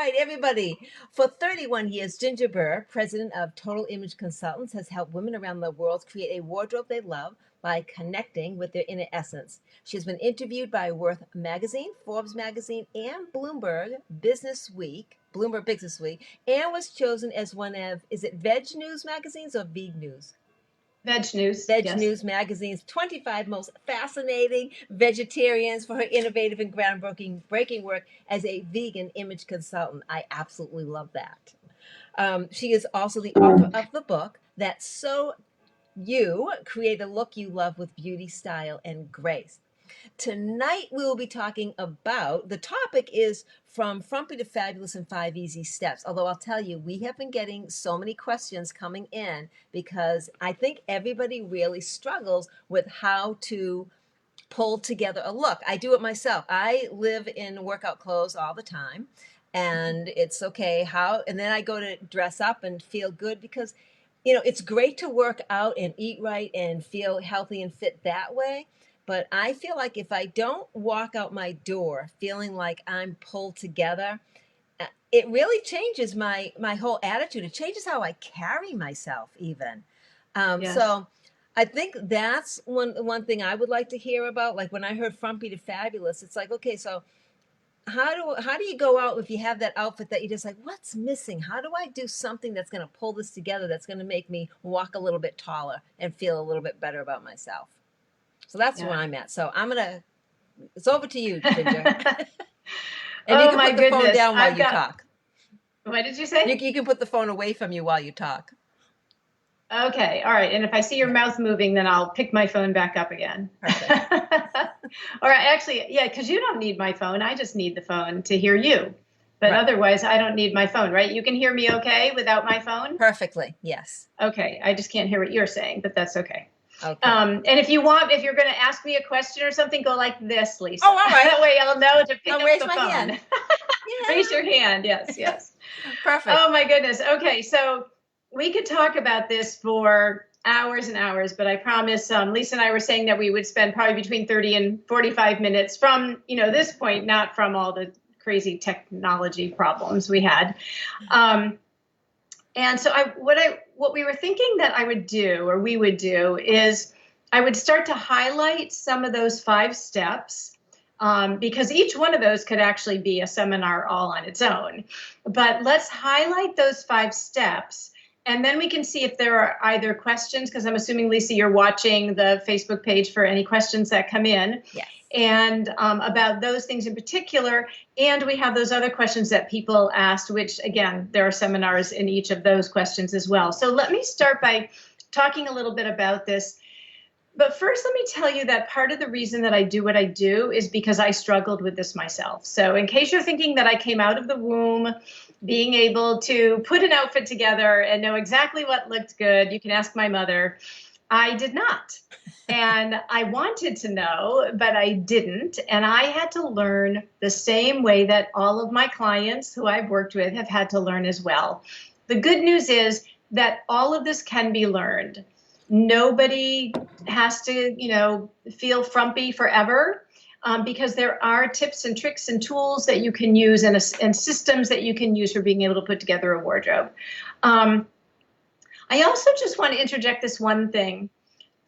right, everybody. For 31 years, Ginger Burr, president of Total Image Consultants, has helped women around the world create a wardrobe they love by connecting with their inner essence. She's been interviewed by Worth Magazine, Forbes Magazine, and Bloomberg Business Week, and was chosen as one of, is it Veg News magazines or Vegan News? Veg News, Veg yes. News Magazine's 25 most fascinating vegetarians for her innovative and groundbreaking breaking work as a vegan image consultant. I absolutely love that. She is also the author of the book That's So You Create a Look You Love with Beauty, Style, and Grace. Tonight we will be talking about, the topic is from Frumpy to Fabulous in 5 Easy Steps. Although I'll tell you, we have been getting so many questions coming in because I think everybody really struggles with how to pull together a look. I do it myself. I live in workout clothes all the time, and it's okay how, and then I go to dress up and feel good because, it's great to work out and eat right and feel healthy and fit that way. But I feel like if I don't walk out my door feeling like I'm pulled together, it really changes my whole attitude. It changes how I carry myself even. Yes. So I think that's one thing I would like to hear about. Like when I heard Frumpy to Fabulous, it's like, okay, so how do you go out if you have that outfit that you're just like, what's missing? How do I do something that's going to pull this together, that's going to make me walk a little bit taller and feel a little bit better about myself? So that's where I'm at. So it's over to you, Ginger. And you can put the phone down while you talk. What did you say? You can put the phone away from you while you talk. Okay, all right. And if I see your mouth moving, then I'll pick my phone back up again. Perfect. All right, actually, yeah, because you don't need my phone. I just need the phone to hear you. But Right. Otherwise, I don't need my phone, right? You can hear me okay without my phone? Perfectly, yes. Okay, I just can't hear what you're saying, but that's okay. Okay. And if you're going to ask me a question or something, go like this, Lisa. Oh, all right. That way I'll know to pick I'll up raise the my phone. hand. Yeah. Raise your hand, yes. Perfect. Oh my goodness. Okay, so we could talk about this for hours and hours, but I promise Lisa and I were saying that we would spend probably between 30 and 45 minutes from, this point, not from all the crazy technology problems we had. And so what we were thinking that I would do, or we would do, is I would start to highlight some of those 5 steps, because each one of those could actually be a seminar all on its own. But let's highlight those 5 steps, and then we can see if there are either questions, because I'm assuming, Lisa, you're watching the Facebook page for any questions that come in. Yes. And about those things in particular. And we have those other questions that people asked, which, again, there are seminars in each of those questions as well. So let me start by talking a little bit about this. But first, let me tell you that part of the reason that I do what I do is because I struggled with this myself. So in case you're thinking that I came out of the womb being able to put an outfit together and know exactly what looked good, you can ask my mother. I did not. And I wanted to know, but I didn't. And I had to learn the same way that all of my clients who I've worked with have had to learn as well. The good news is that all of this can be learned. Nobody has to, feel frumpy forever, because there are tips and tricks and tools that you can use and systems that you can use for being able to put together a wardrobe. I also just want to interject this one thing,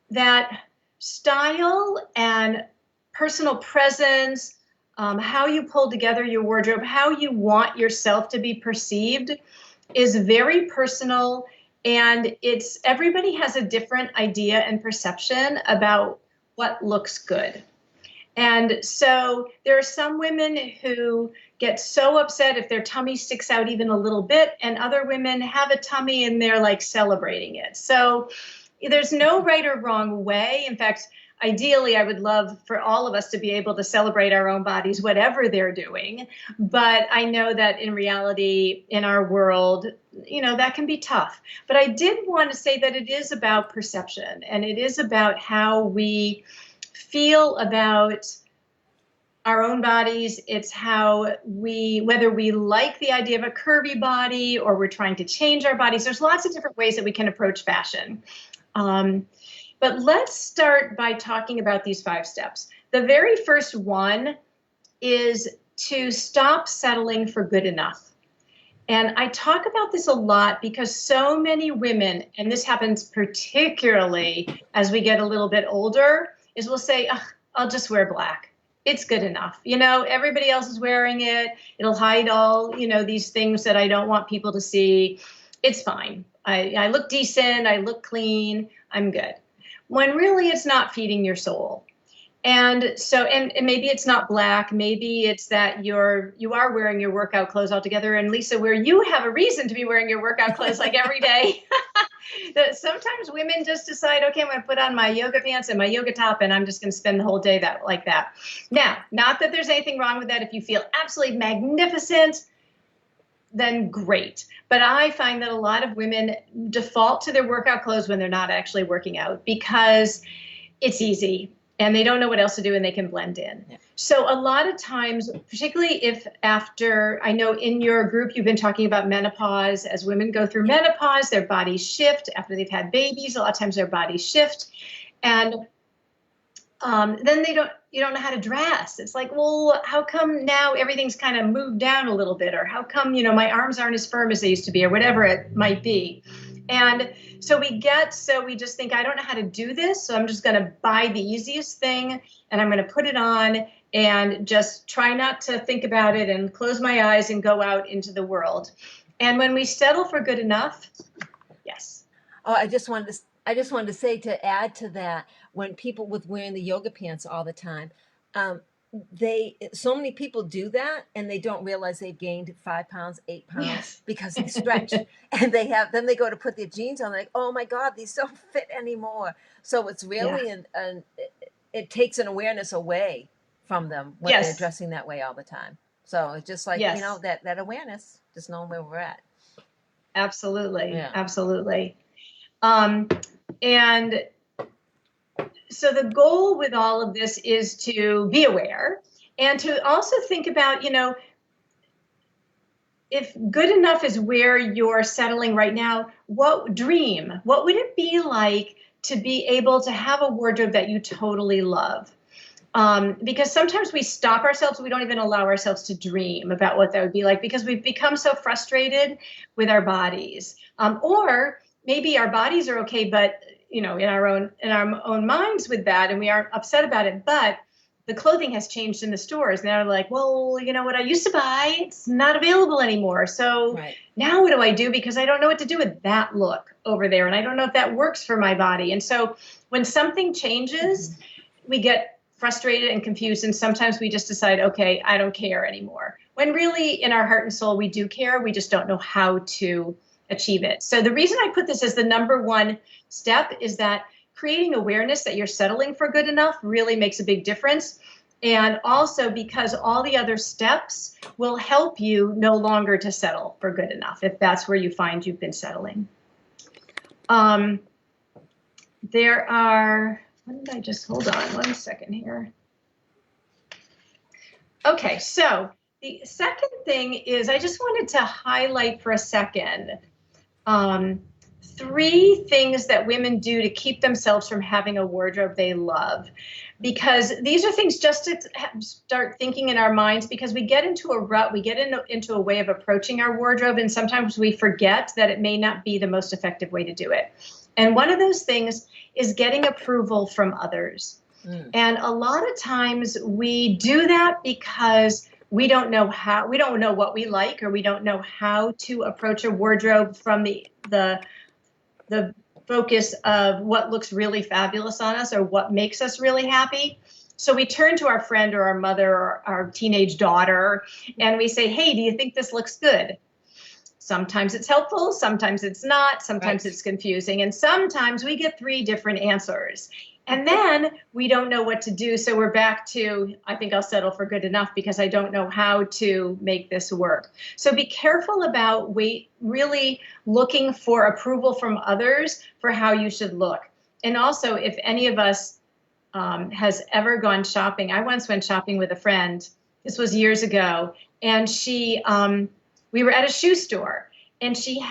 that style and personal presence, how you pull together your wardrobe, how you want yourself to be perceived is very personal, and everybody has a different idea and perception about what looks good. And so there are some women who get so upset if their tummy sticks out even a little bit, and other women have a tummy and they're like celebrating it. So there's no right or wrong way. In fact, ideally, I would love for all of us to be able to celebrate our own bodies, whatever they're doing. But I know that in reality, in our world, that can be tough. But I did want to say that it is about perception, and it is about how we feel about our own bodies. It's how whether we like the idea of a curvy body or we're trying to change our bodies. There's lots of different ways that we can approach fashion. But let's start by talking about these 5 steps. The very first one is to stop settling for good enough. And I talk about this a lot because so many women, and this happens particularly as we get a little bit older, is we'll say, "Ugh, I'll just wear black. It's good enough. You know, everybody else is wearing it. It'll hide all, you know, these things that I don't want people to see. It's fine. I look decent. I look clean. I'm good." When really it's not feeding your soul. And so, and maybe it's not black, maybe it's that you are wearing your workout clothes all together. And Lisa, where you have a reason to be wearing your workout clothes like every day, that sometimes women just decide, okay, I'm going to put on my yoga pants and my yoga top, and I'm just going to spend the whole day like that. Now, not that there's anything wrong with that. If you feel absolutely magnificent, then great. But I find that a lot of women default to their workout clothes when they're not actually working out because it's easy and they don't know what else to do and they can blend in. Yeah. So a lot of times, particularly if after, I know in your group you've been talking about menopause, as women go through menopause, their bodies shift after they've had babies. A lot of times their bodies shift, and then you don't know how to dress. It's like, well, how come now everything's kind of moved down a little bit, or how come, you know, my arms aren't as firm as they used to be, or whatever it might be. And so we just think, I don't know how to do this, so I'm just going to buy the easiest thing and I'm going to put it on and just try not to think about it and close my eyes and go out into the world. And when we settle for good enough, yes. Oh, I just wanted to say, to add to that, when people with wearing the yoga pants all the time, so many people do that and they don't realize they've gained 5 pounds, 8 pounds, yes, because they stretch. And then they go to put their jeans on, like, oh my God, these don't fit anymore. So it's really, it takes an awareness away from them when they're dressing that way all the time. So it's just like, you know, that awareness, just knowing where we're at. Absolutely. Yeah. Absolutely. And so the goal with all of this is to be aware and to also think about, you know, if good enough is where you're settling right now, what would it be like to be able to have a wardrobe that you totally love? Because sometimes we stop ourselves, we don't even allow ourselves to dream about what that would be like because we've become so frustrated with our bodies. Or maybe our bodies are okay, but you know, in our own minds with that, and we aren't upset about it, but the clothing has changed in the stores. Now they're like, well, you know what I used to buy, it's not available anymore. So now what do I do? Because I don't know what to do with that look over there. And I don't know if that works for my body. And so when something changes, we get frustrated and confused. And sometimes we just decide, okay, I don't care anymore. When really in our heart and soul, we do care. We just don't know how to achieve it. So the reason I put this as the number one step is that creating awareness that you're settling for good enough really makes a big difference. And also because all the other steps will help you no longer to settle for good enough, if that's where you find you've been settling. There are, what did I just, hold on one second here. Okay, so the second thing is I just wanted to highlight for a second 3 things that women do to keep themselves from having a wardrobe they love, because these are things just to start thinking in our minds, because we get into a rut, we get into a way of approaching our wardrobe, and sometimes we forget that it may not be the most effective way to do it. And one of those things is getting approval from others. And a lot of times we do that because we don't know what we like, or we don't know how to approach a wardrobe from the focus of what looks really fabulous on us or what makes us really happy. So we turn to our friend or our mother or our teenage daughter and we say, hey, do you think this looks good? Sometimes it's helpful, sometimes it's not, sometimes it's confusing, and sometimes we get 3 different answers. And then we don't know what to do, so we're back to, I think I'll settle for good enough because I don't know how to make this work. So be careful about really looking for approval from others for how you should look. And also, if any of us has ever gone shopping, I once went shopping with a friend, this was years ago, and we were at a shoe store. And she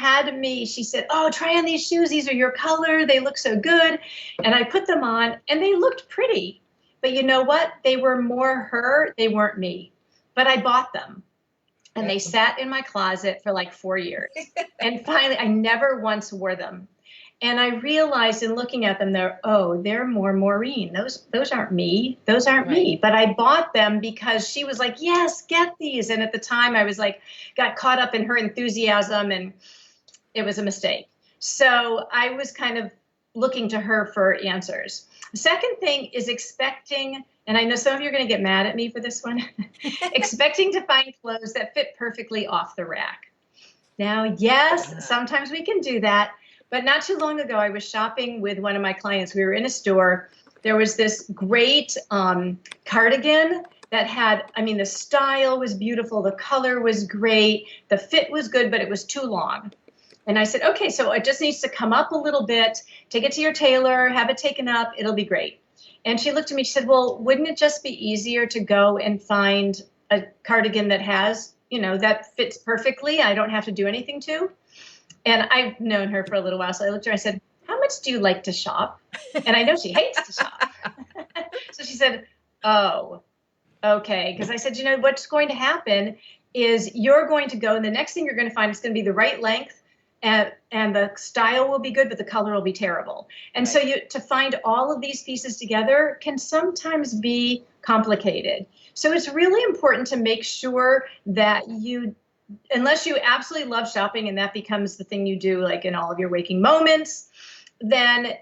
said, oh, try on these shoes. These are your color. They look so good. And I put them on and they looked pretty. But you know what? They were more her. They weren't me. But I bought them. And Yep. they sat in my closet for like 4 years. And finally, I never once wore them. And I realized in looking at them, they're more Maureen. Those aren't me. Those aren't Right. me. But I bought them because she was like, yes, get these. And at the time I was like, got caught up in her enthusiasm, and it was a mistake. So I was kind of looking to her for answers. The second thing is expecting, and I know some of you are going to get mad at me for this one, expecting to find clothes that fit perfectly off the rack. Now, yes, Uh, sometimes we can do that, but not too long ago, I was shopping with one of my clients. We were in a store. There was this great cardigan that had, I mean, the style was beautiful, the color was great, the fit was good, but it was too long. And I said, okay, so it just needs to come up a little bit. Take it to your tailor, have it taken up. It'll be great. And she looked at me, she said, well, wouldn't it just be easier to go and find a cardigan that has, that fits perfectly? I don't have to do anything to. And I've known her for a little while. So I looked at her, I said, how much do you like to shop? And I know she hates to shop. So she said, oh, okay. Because I said, what's going to happen is you're going to go, and the next thing you're going to find is going to be the right length, and the style will be good, but the color will be terrible. And so right. to find all of these pieces together can sometimes be complicated. So it's really important to make sure that unless you absolutely love shopping and that becomes the thing you do like in all of your waking moments, then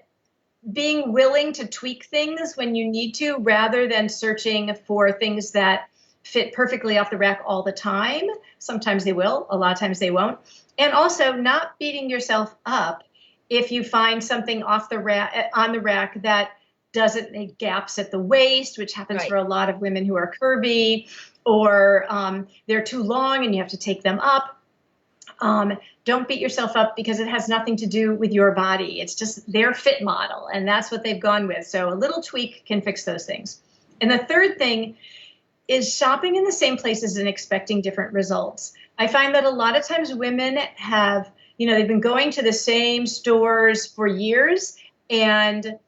being willing to tweak things when you need to, rather than searching for things that fit perfectly off the rack all the time. Sometimes they will, a lot of times they won't. And also not beating yourself up if you find something off the rack, on the rack, that doesn't make gaps at the waist, which happens for Right. a lot of women who are curvy, or they're too long and you have to take them up. Don't beat yourself up, because it has nothing to do with your body. It's just their fit model, and that's what they've gone with. So a little tweak can fix those things. And the third thing is shopping in the same places and expecting different results. I find that a lot of times women have, they've been going to the same stores for years, and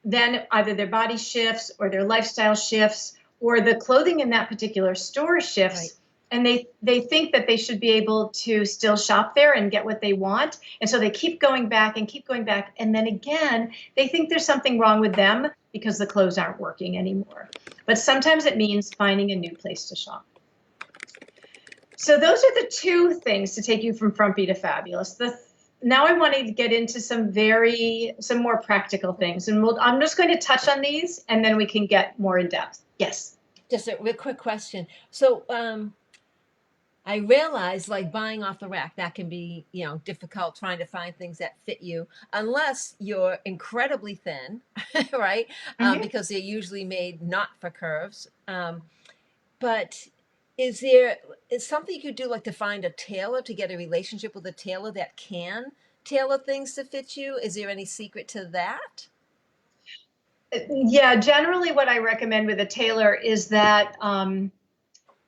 then either their body shifts or their lifestyle shifts or the clothing in that particular store Right. shifts, and they think that they should be able to still shop there and get what they want, and so they keep going back and keep going back, and then again they think there's something wrong with them because the clothes aren't working anymore. But sometimes it means finding a new place to shop. So those are the two things to take you from frumpy to fabulous. Now I want to get into some more practical things, and I'm just going to touch on these, and then we can get more in depth. Yes. Just a real quick question. So, I realize like buying off the rack, that can be, difficult trying to find things that fit you unless you're incredibly thin, right? Mm-hmm. Because they're usually made not for curves. But is something you could do like to find a tailor, to get a relationship with a tailor that can tailor things to fit you? Is there any secret to that? Yeah, generally what I recommend with a tailor is that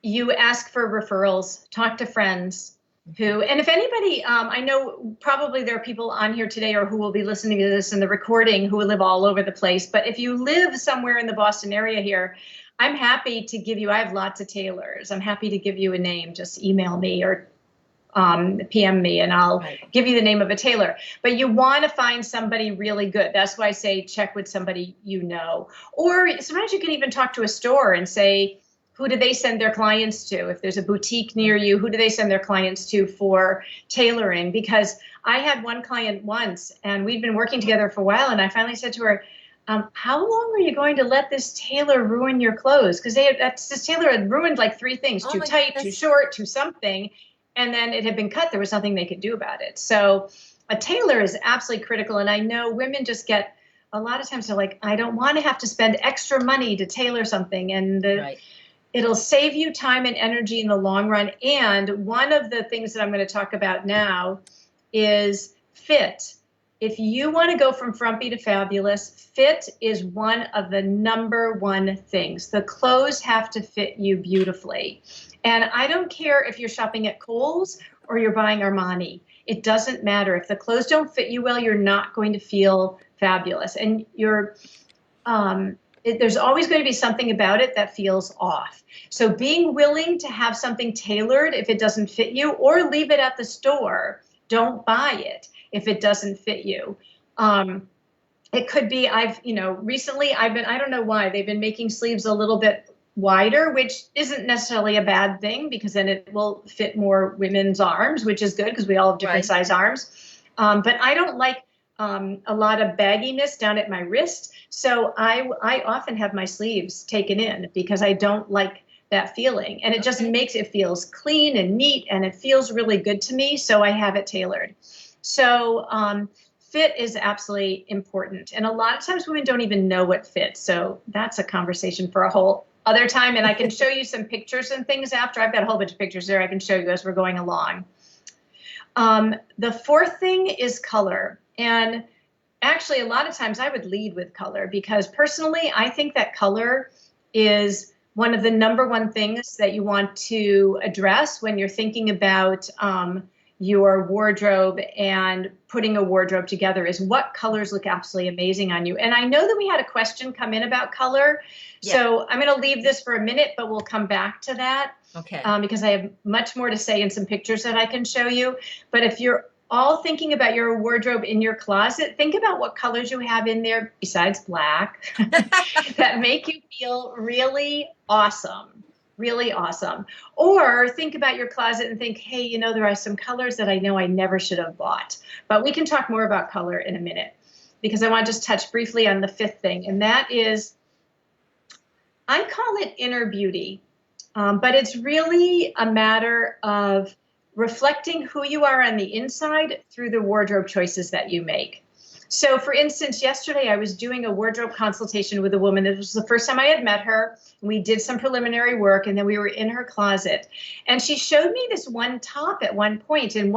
you ask for referrals, talk to friends and if anybody, I know probably there are people on here today or who will be listening to this in the recording who live all over the place. But if you live somewhere in the Boston area here, I'm happy to give you, I have lots of tailors. I'm happy to give you a name. Just email me or PM me, and I'll Right. give you the name of a tailor. But you want to find somebody really good. That's why I say check with somebody you know. Or sometimes you can even talk to a store and say, who do they send their clients to? If there's a boutique near Right. you, who do they send their clients to for tailoring? Because I had one client once, and we'd been working together for a while, and I finally said to her, how long are you going to let this tailor ruin your clothes? Because this tailor had ruined like three things: Oh too my tight, too goodness. short, too something, and then it had been cut. There was nothing they could do about it. So a tailor is absolutely critical. And I know women just get, a lot of times they're like, I don't want to have to spend extra money to tailor something. And Right. it'll save you time and energy in the long run. And one of the things that I'm going to talk about now is fit. If you want to go from frumpy to fabulous, fit is one of the number one things. The clothes have to fit you beautifully. And I don't care if you're shopping at Kohl's or you're buying Armani. It doesn't matter. If the clothes don't fit you well, you're not going to feel fabulous. And there's always going to be something about it that feels off. So being willing to have something tailored if it doesn't fit you, or leave it at the store. Don't buy it if it doesn't fit you. It could be, recently I don't know why, they've been making sleeves a little bit wider, which isn't necessarily a bad thing because then it will fit more women's arms, which is good because we all have different Right. size arms. But I don't like a lot of bagginess down at my wrist. So I often have my sleeves taken in because I don't like that feeling. And it just Okay. makes it feels clean and neat and it feels really good to me. So I have it tailored. So fit is absolutely important. And a lot of times women don't even know what fits. So that's a conversation for a whole other time. And I can show you some pictures and things after. I've got a whole bunch of pictures there I can show you as we're going along. The fourth thing is color. And actually, a lot of times I would lead with color because personally, I think that color is one of the number one things that you want to address when you're thinking about your wardrobe and putting a wardrobe together is what colors look absolutely amazing on you. And I know that we had a question come in about color. Yeah. So I'm going to leave this for a minute, but we'll come back to that Okay. because I have much more to say in some pictures that I can show you. But if you're all thinking about your wardrobe in your closet, think about what colors you have in there besides black that make you feel really awesome. Really awesome. Or think about your closet and think, hey, there are some colors that I know I never should have bought. But we can talk more about color in a minute because I want to just touch briefly on the fifth thing. And that is, I call it inner beauty. But it's really a matter of reflecting who you are on the inside through the wardrobe choices that you make. So for instance, yesterday I was doing a wardrobe consultation with a woman. This was the first time I had met her. We did some preliminary work and then we were in her closet. And she showed me this one top at one point, and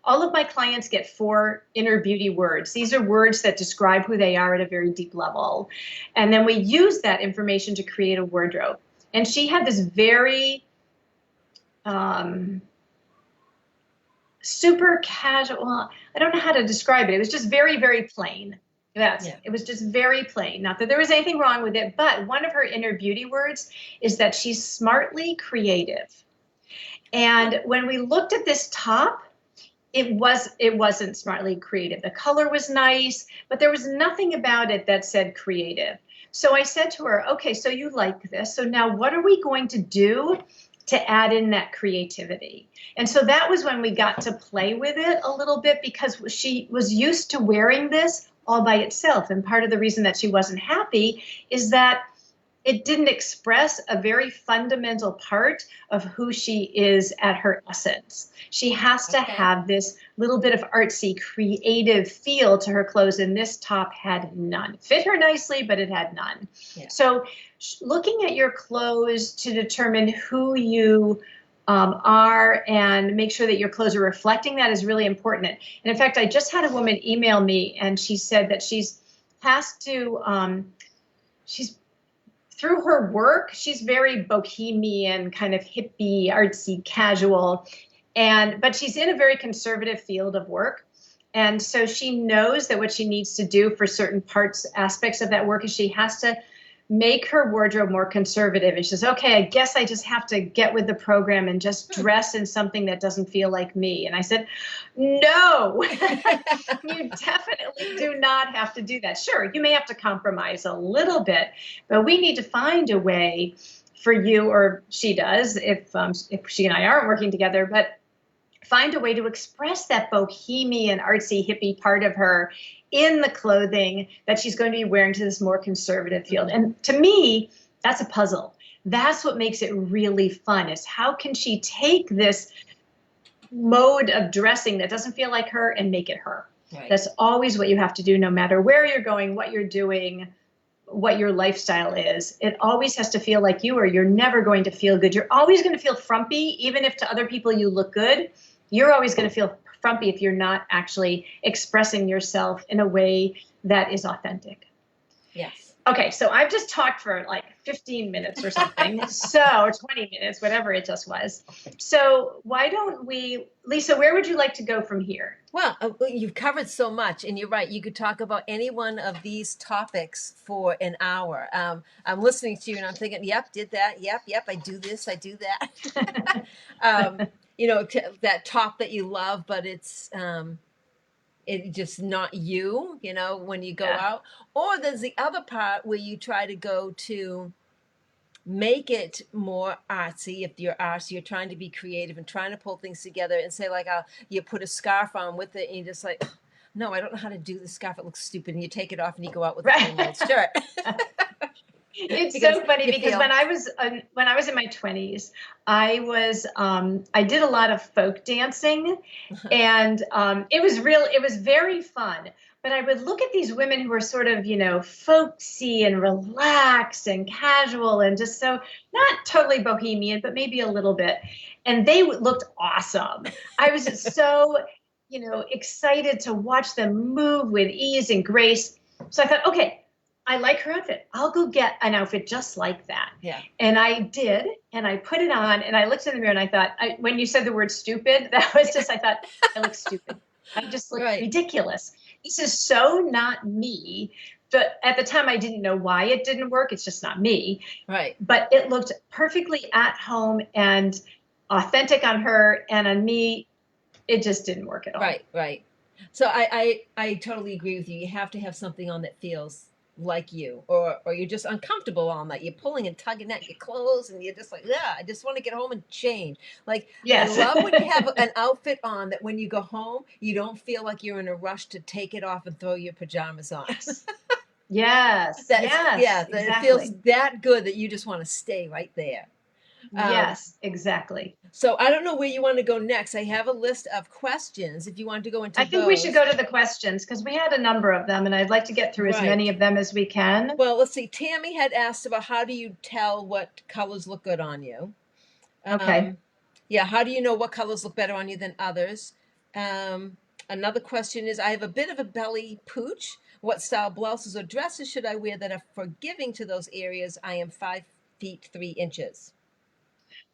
all of my clients get 4 inner beauty words. These are words that describe who they are at a very deep level. And then we use that information to create a wardrobe. And she had this very super casual, I don't know how to describe it. It was just very, very plain. It was just very plain. Not that there was anything wrong with it, but one of her inner beauty words is that she's smartly creative. And when we looked at this top, it wasn't smartly creative. The color was nice, but there was nothing about it that said creative. So I said to her, okay, so you like this. So now what are we going to do to add in that creativity? And so that was when we got to play with it a little bit because she was used to wearing this all by itself. And part of the reason that she wasn't happy is that it didn't express a very fundamental part of who she is at her essence. She has to have this little bit of artsy, creative feel to her clothes, and this top had none. Fit her nicely, but it had none. Yeah. So looking at your clothes to determine who you are and make sure that your clothes are reflecting that is really important. And in fact, I just had a woman email me, and she said that she's through her work, she's very bohemian, kind of hippie, artsy, casual, but she's in a very conservative field of work. And so she knows that what she needs to do for certain aspects of that work is she has to make her wardrobe more conservative. And she says, okay, I guess I just have to get with the program and just dress in something that doesn't feel like me. And I said, no, you definitely do not have to do that. Sure, you may have to compromise a little bit, but we need to find a way for you, or she does, if she and I aren't working together, but find a way to express that bohemian, artsy, hippie part of her in the clothing that she's going to be wearing to this more conservative field. And to me, that's a puzzle. That's what makes it really fun, is how can she take this mode of dressing that doesn't feel like her and make it her. Right. That's always what you have to do, no matter where you're going, what you're doing, what your lifestyle is. It always has to feel like you, or you're never going to feel good. You're always going to feel frumpy, even if to other people you look good. You're always going to feel frumpy if you're not actually expressing yourself in a way that is authentic. Yes. Okay, so I've just talked for like 15 minutes or something. So, or 20 minutes, whatever it just was. So, why don't we, Lisa, where would you like to go from here? Well, you've covered so much, and you're right. You could talk about any one of these topics for an hour. I'm listening to you, and I'm thinking, "Yep, did that. Yep, yep. I do this. I do that." um, that top that you love, but it's just not you. When you go Yeah. out, or there's the other part where you try to go to make it more artsy. If you're artsy, you're trying to be creative and trying to pull things together, and say like you put a scarf on with it and you're just like, no, I don't know how to do the scarf, it looks stupid, and you take it off and you go out with a Right. plain old shirt. It's Because so funny you because feel when I was in my 20s, I did a lot of folk dancing, and it was very fun. But I would look at these women who were sort of, folksy and relaxed and casual and just so not totally bohemian, but maybe a little bit. And they looked awesome. I was just so, excited to watch them move with ease and grace. So I thought, okay, I like her outfit. I'll go get an outfit just like that. yeah. And I did, and I put it on, and I looked in the mirror, and I thought, when you said the word stupid, that was just, I thought, I look stupid. I just look Right. ridiculous. This is so not me. But at the time, I didn't know why it didn't work. It's just not me. Right. But it looked perfectly at home and authentic on her, and on me, it just didn't work at all. Right. Right. So I totally agree with you. You have to have something on that feels like you, or you're just uncomfortable on that. You're pulling and tugging at your clothes, and you're just like, yeah, I just want to get home and change. Like, I Yes. love when you have an outfit on that when you go home, you don't feel like you're in a rush to take it off and throw your pajamas on. Yes. Yes. That's Yes. yeah, that it feels Exactly. that good that you just want to stay right there. Um, Yes. Exactly. so I don't know where you want to go next. I have a list of questions if you want to go into I think we should those. go to the questions because we had a number of them, and I'd like to get through as many Right. of them as we can. Well, let's see. Tammy had asked about how do you tell what colors look good on you? Okay. Um, yeah, how do you know what colors look better on you than others? Another question is, I have a bit of a belly pooch. What style blouses or dresses should I wear that are forgiving to those areas? I am 5 feet 3 inches.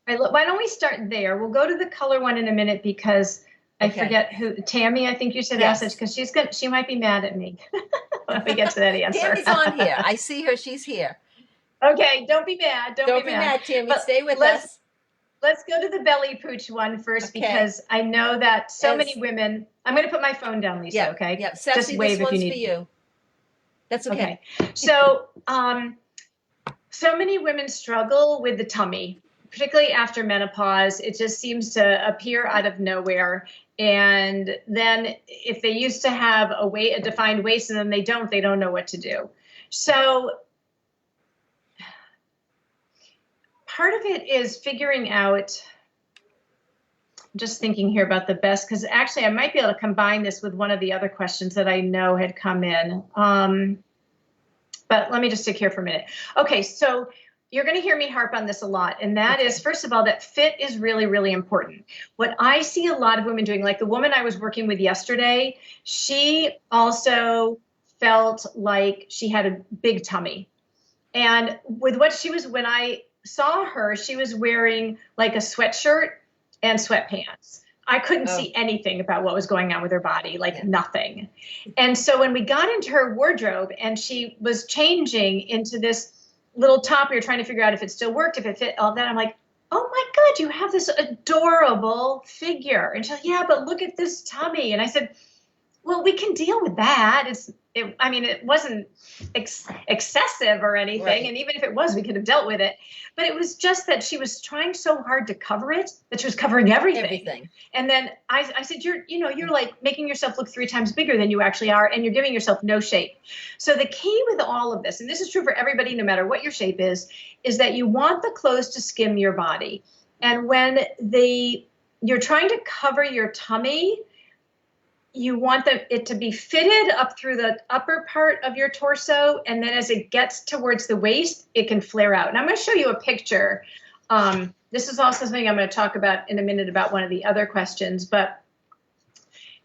All right, why don't we start there? We'll go to the color one in a minute because I Okay. forget who, Tammy, I think you said asked it Yes. because she might be mad at me when we get to that answer. Tammy's on here. I see her. She's here. Okay, don't be mad. Don't be Don't be mad. mad, Tammy. But Stay with let's us. let's go to the belly pooch one first Okay. because I know that so many As women. I'm going to put my phone down, Lisa. Yep. Okay, Yep. just Sepsi, this wave if you one's for need. you. That's okay. Okay, so so many women struggle with the tummy, particularly after menopause. It just seems to appear out of nowhere. And then if they used to have a defined waist and then they don't know what to do. So part of it is figuring out, just thinking here about the best, because actually I might be able to combine this with one of the other questions that I know had come in. But let me just stick here for a minute. Okay, so you're going to hear me harp on this a lot. And that is, first of all, that fit is really, really important. What I see a lot of women doing, like the woman I was working with yesterday, she also felt like she had a big tummy. And with what she was, when I saw her, she was wearing like a sweatshirt and sweatpants. I couldn't Oh, see anything about what was going on with her body, like yeah. nothing. And so when we got into her wardrobe and she was changing into this little top, we were trying to figure out if it still worked, if it fit, all that. I'm like, oh my God, you have this adorable figure. And she's like, yeah, but look at this tummy. And I said, well, we can deal with that. I mean, it wasn't excessive or anything. Right. And even if it was, we could have dealt with it. But it was just that she was trying so hard to cover it that she was covering everything. Everything. And then I said, you're like making yourself look 3 times bigger than you actually are, and you're giving yourself no shape. So the key with all of this, and this is true for everybody, no matter what your shape is that you want the clothes to skim your body. And when you're trying to cover your tummy, you want it to be fitted up through the upper part of your torso, and then as it gets towards the waist, it can flare out. And I'm going to show you a picture. This is also something I'm going to talk about in a minute about one of the other questions, but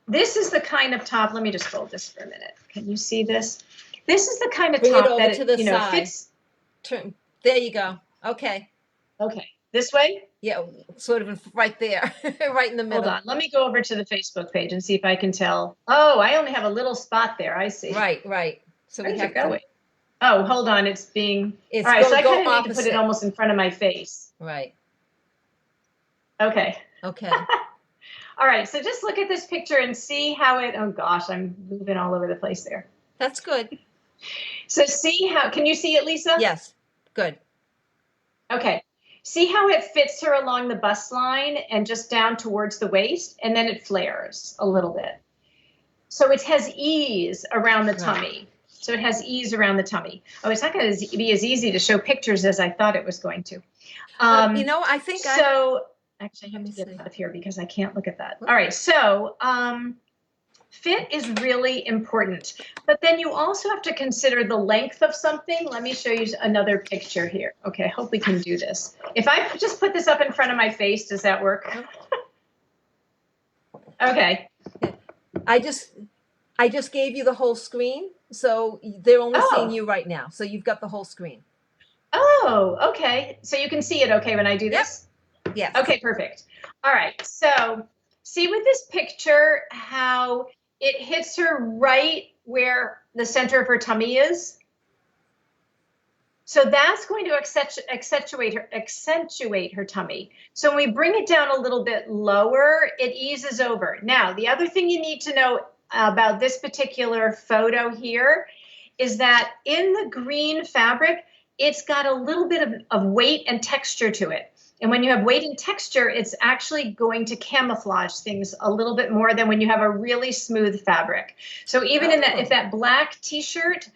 this is the kind of top. Let me just hold this for a minute. Can you see this? This is the kind of Bring it top over that to the side. fits. Turn. There you go. Okay. Okay, this way. Yeah, sort of right there, right in the Hold middle. on. Let me go over to the Facebook page and see if I can tell. Oh, I only have a little spot there. I see. Right, right. So we Where's it have to. going? Oh, hold on. It's being. It's All right. So I go kind of need to put it opposite. almost in front of my face. Right. Okay. Okay. All right. So just look at this picture and see how it. Oh gosh, I'm moving all over the place there. That's good. So see how. Can you see it, Lisa? Yes. Good. Okay. See how it fits her along the bust line and just down towards the waist, and then it flares a little bit. So it has ease around the tummy. So it has ease around the tummy. Oh, it's not going to be as easy to show pictures as I thought it was going to. I think so. Actually, I have to get out of here because I can't look at that. All right. So fit is really important, but then you also have to consider the length of something. Let me show you another picture here. Okay, I hope we can do this. If I just put this up in front of my face, does that work? Okay. I just gave you the whole screen, so they're only seeing you right now. So you've got the whole screen. Oh, okay. So you can see it okay when I do this? Yes. Okay, perfect. All right. So see with this picture how it hits her right where the center of her tummy is? So that's going to accentuate her tummy. So when we bring it down a little bit lower, it eases over. Now, the other thing you need to know about this particular photo here is that in the green fabric, it's got a little bit of weight and texture to it. And when you have weight and texture, it's actually going to camouflage things a little bit more than when you have a really smooth fabric. So even in that, if that black t-shirt,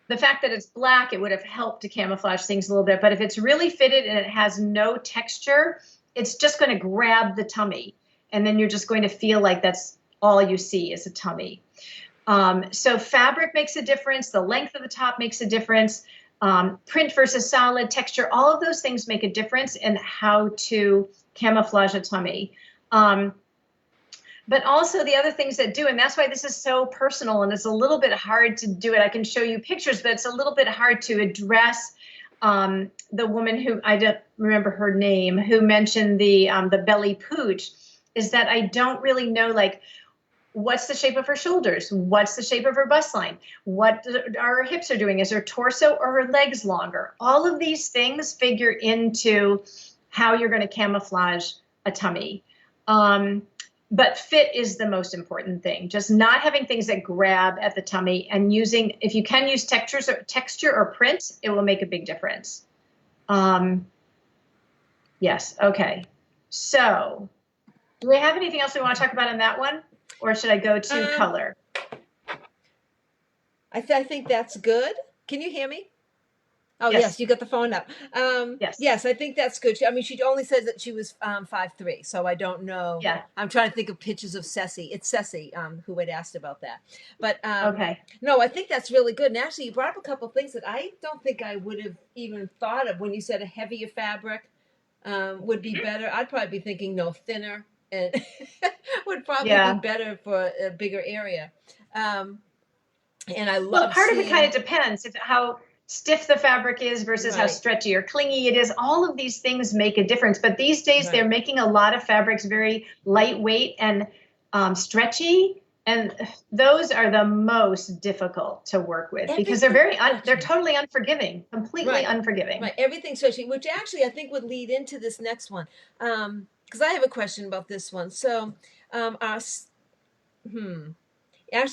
the fact that it's black, it would have helped to camouflage things a little bit. But if it's really fitted and it has no texture, it's just going to grab the tummy. And then you're just going to feel like that's all you see is a tummy. So fabric makes a difference. The length of the top makes a difference. Print versus solid, texture, all of those things make a difference in how to camouflage a tummy. But also the other things that do, and that's why this is so personal and it's a little bit hard to do it. I can show you pictures, but it's a little bit hard to address the woman who, I don't remember her name, who mentioned the belly pooch, is that I don't really know, like, what's the shape of her shoulders? What's the shape of her bust line? What are her hips are doing? Is her torso or her legs longer? All of these things figure into how you're going to camouflage a tummy. But fit is the most important thing. Just not having things that grab at the tummy and using, if you can use texture or print, it will make a big difference. Yes. Okay. So do we have anything else we want to talk about in that one? Or should I go to color? I think that's good. Can you hear me? Oh, yes, you got the phone up. Yes, I think that's good. I mean, she only says that she was 5'3", so I don't know. Yeah. I'm trying to think of pictures of Ceci. It's Ceci who had asked about that. But okay. No, I think that's really good. And actually, you brought up a couple of things that I don't think I would have even thought of when you said a heavier fabric would be better. I'd probably be thinking thinner. And would probably be better for a bigger area. And I love. Well, part of it kind of depends how stiff the fabric is versus how stretchy or clingy it is. All of these things make a difference. But these days, they're making a lot of fabrics very lightweight and stretchy. And those are the most difficult to work with because they're they're totally unforgiving, completely unforgiving. Right, everything's stretchy, which actually I think would lead into this next one. Because I have a question about this one. So, actually,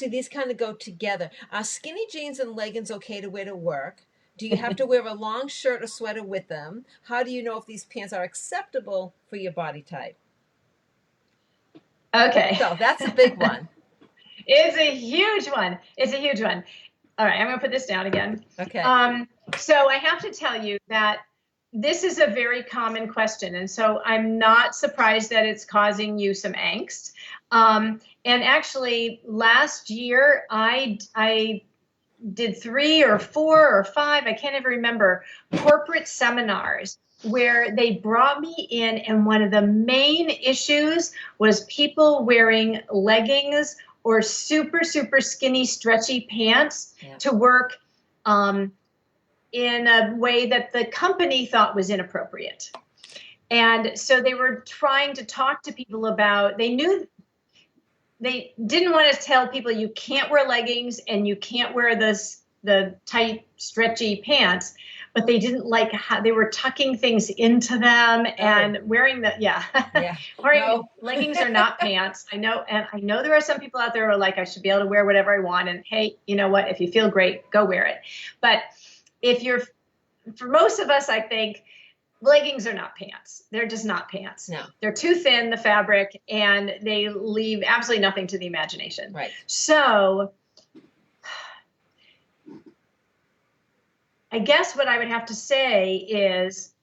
these kind of go together. Are skinny jeans and leggings okay to wear to work? Do you have to wear a long shirt or sweater with them? How do you know if these pants are acceptable for your body type? Okay. So that's a big one. It's a huge one. It's a huge one. All right, I'm going to put this down again. Okay. So I have to tell you that this is a very common question. And so I'm not surprised that it's causing you some angst. And actually, last year, I did 3 or 4 or 5, I can't even remember, corporate seminars where they brought me in. And one of the main issues was people wearing leggings or super, super skinny, stretchy pants Yeah. to work in a way that the company thought was inappropriate. And so they were trying to talk to people about, they knew they didn't want to tell people you can't wear leggings and you can't wear the tight, stretchy pants, but they didn't like how they were tucking things into them and wearing the, Yeah. wearing No. leggings are not pants. I know. And I know there are some people out there who are like, I should be able to wear whatever I want. And hey, you know what? If you feel great, go wear it. But if you're, for most of us, I think, leggings are not pants. They're just not pants. No. They're too thin, the fabric, and they leave absolutely nothing to the imagination. Right. So I guess what I would have to say is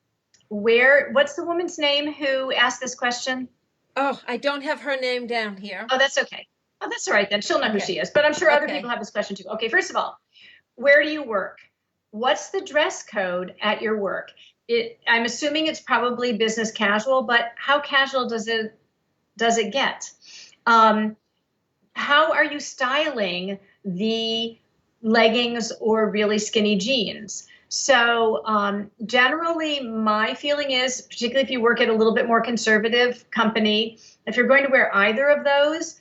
what's the woman's name who asked this question? Oh, I don't have her name down here. Oh, that's okay. Oh, that's all right then. She'll know who Okay. she is. But I'm sure other Okay. people have this question too. Okay, first of all, where do you work? What's the dress code at your work? I'm assuming it's probably business casual, but how casual does it get? How are you styling the leggings or really skinny jeans? So generally, my feeling is, particularly if you work at a little bit more conservative company, if you're going to wear either of those,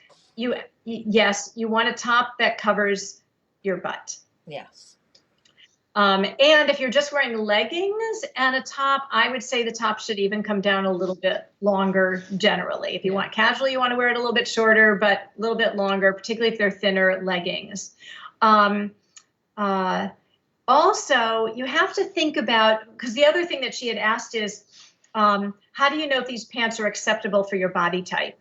yes, you want a top that covers your butt. Yes. And if you're just wearing leggings and a top, I would say the top should even come down a little bit longer generally. If you want casual, you want to wear it a little bit shorter, but a little bit longer, particularly if they're thinner leggings. Also, you have to think about, because the other thing that she had asked is, how do you know if these pants are acceptable for your body type?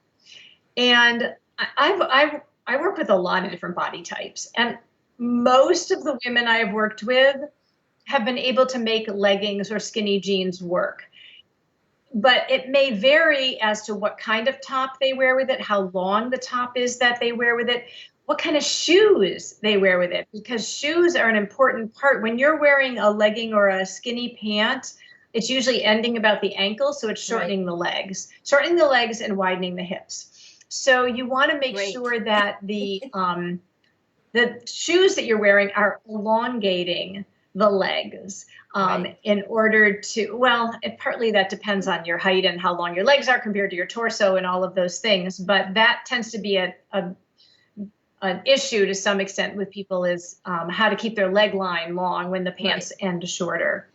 And I work with a lot of different body types, and most of the women I have worked with have been able to make leggings or skinny jeans work. But it may vary as to what kind of top they wear with it, how long the top is that they wear with it, what kind of shoes they wear with it, because shoes are an important part. When you're wearing a legging or a skinny pant, it's usually ending about the ankle, so it's shortening the legs and widening the hips. So you want to make sure that the shoes that you're wearing are elongating the legs in order to, well, partly that depends on your height and how long your legs are compared to your torso and all of those things. But that tends to be an issue to some extent with people, is how to keep their leg line long when the pants end shorter.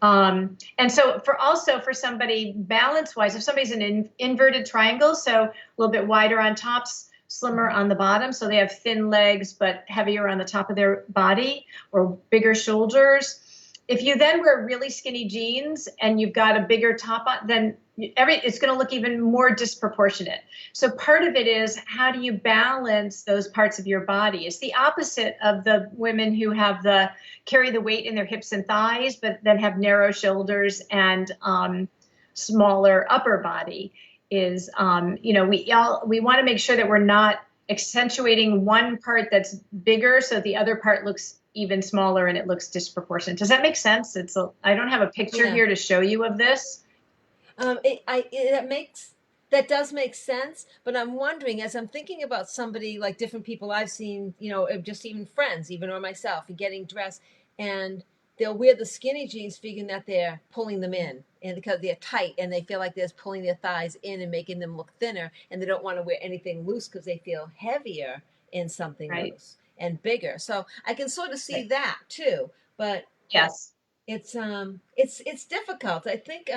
And so for somebody balance-wise, if somebody's an inverted triangle, so a little bit wider on tops, slimmer on the bottom, so they have thin legs but heavier on the top of their body, or bigger shoulders. If you then wear really skinny jeans and you've got a bigger top on, then it's going to look even more disproportionate. So part of it is, how do you balance those parts of your body? It's the opposite of the women who carry the weight in their hips and thighs, but then have narrow shoulders and smaller upper body. Is we want to make sure that we're not accentuating one part that's bigger so the other part looks even smaller and it looks disproportionate. Does that make sense? I don't have a picture here to show you of this. That does make sense, but I'm wondering, as I'm thinking about somebody, like different people I've seen, just even friends, even or myself, getting dressed, and they'll wear the skinny jeans figuring that they're pulling them in, and because they're tight and they feel like they're pulling their thighs in and making them look thinner, and they don't want to wear anything loose because they feel heavier in something loose and bigger. So I can sort of see that too, but yes, it's difficult. I think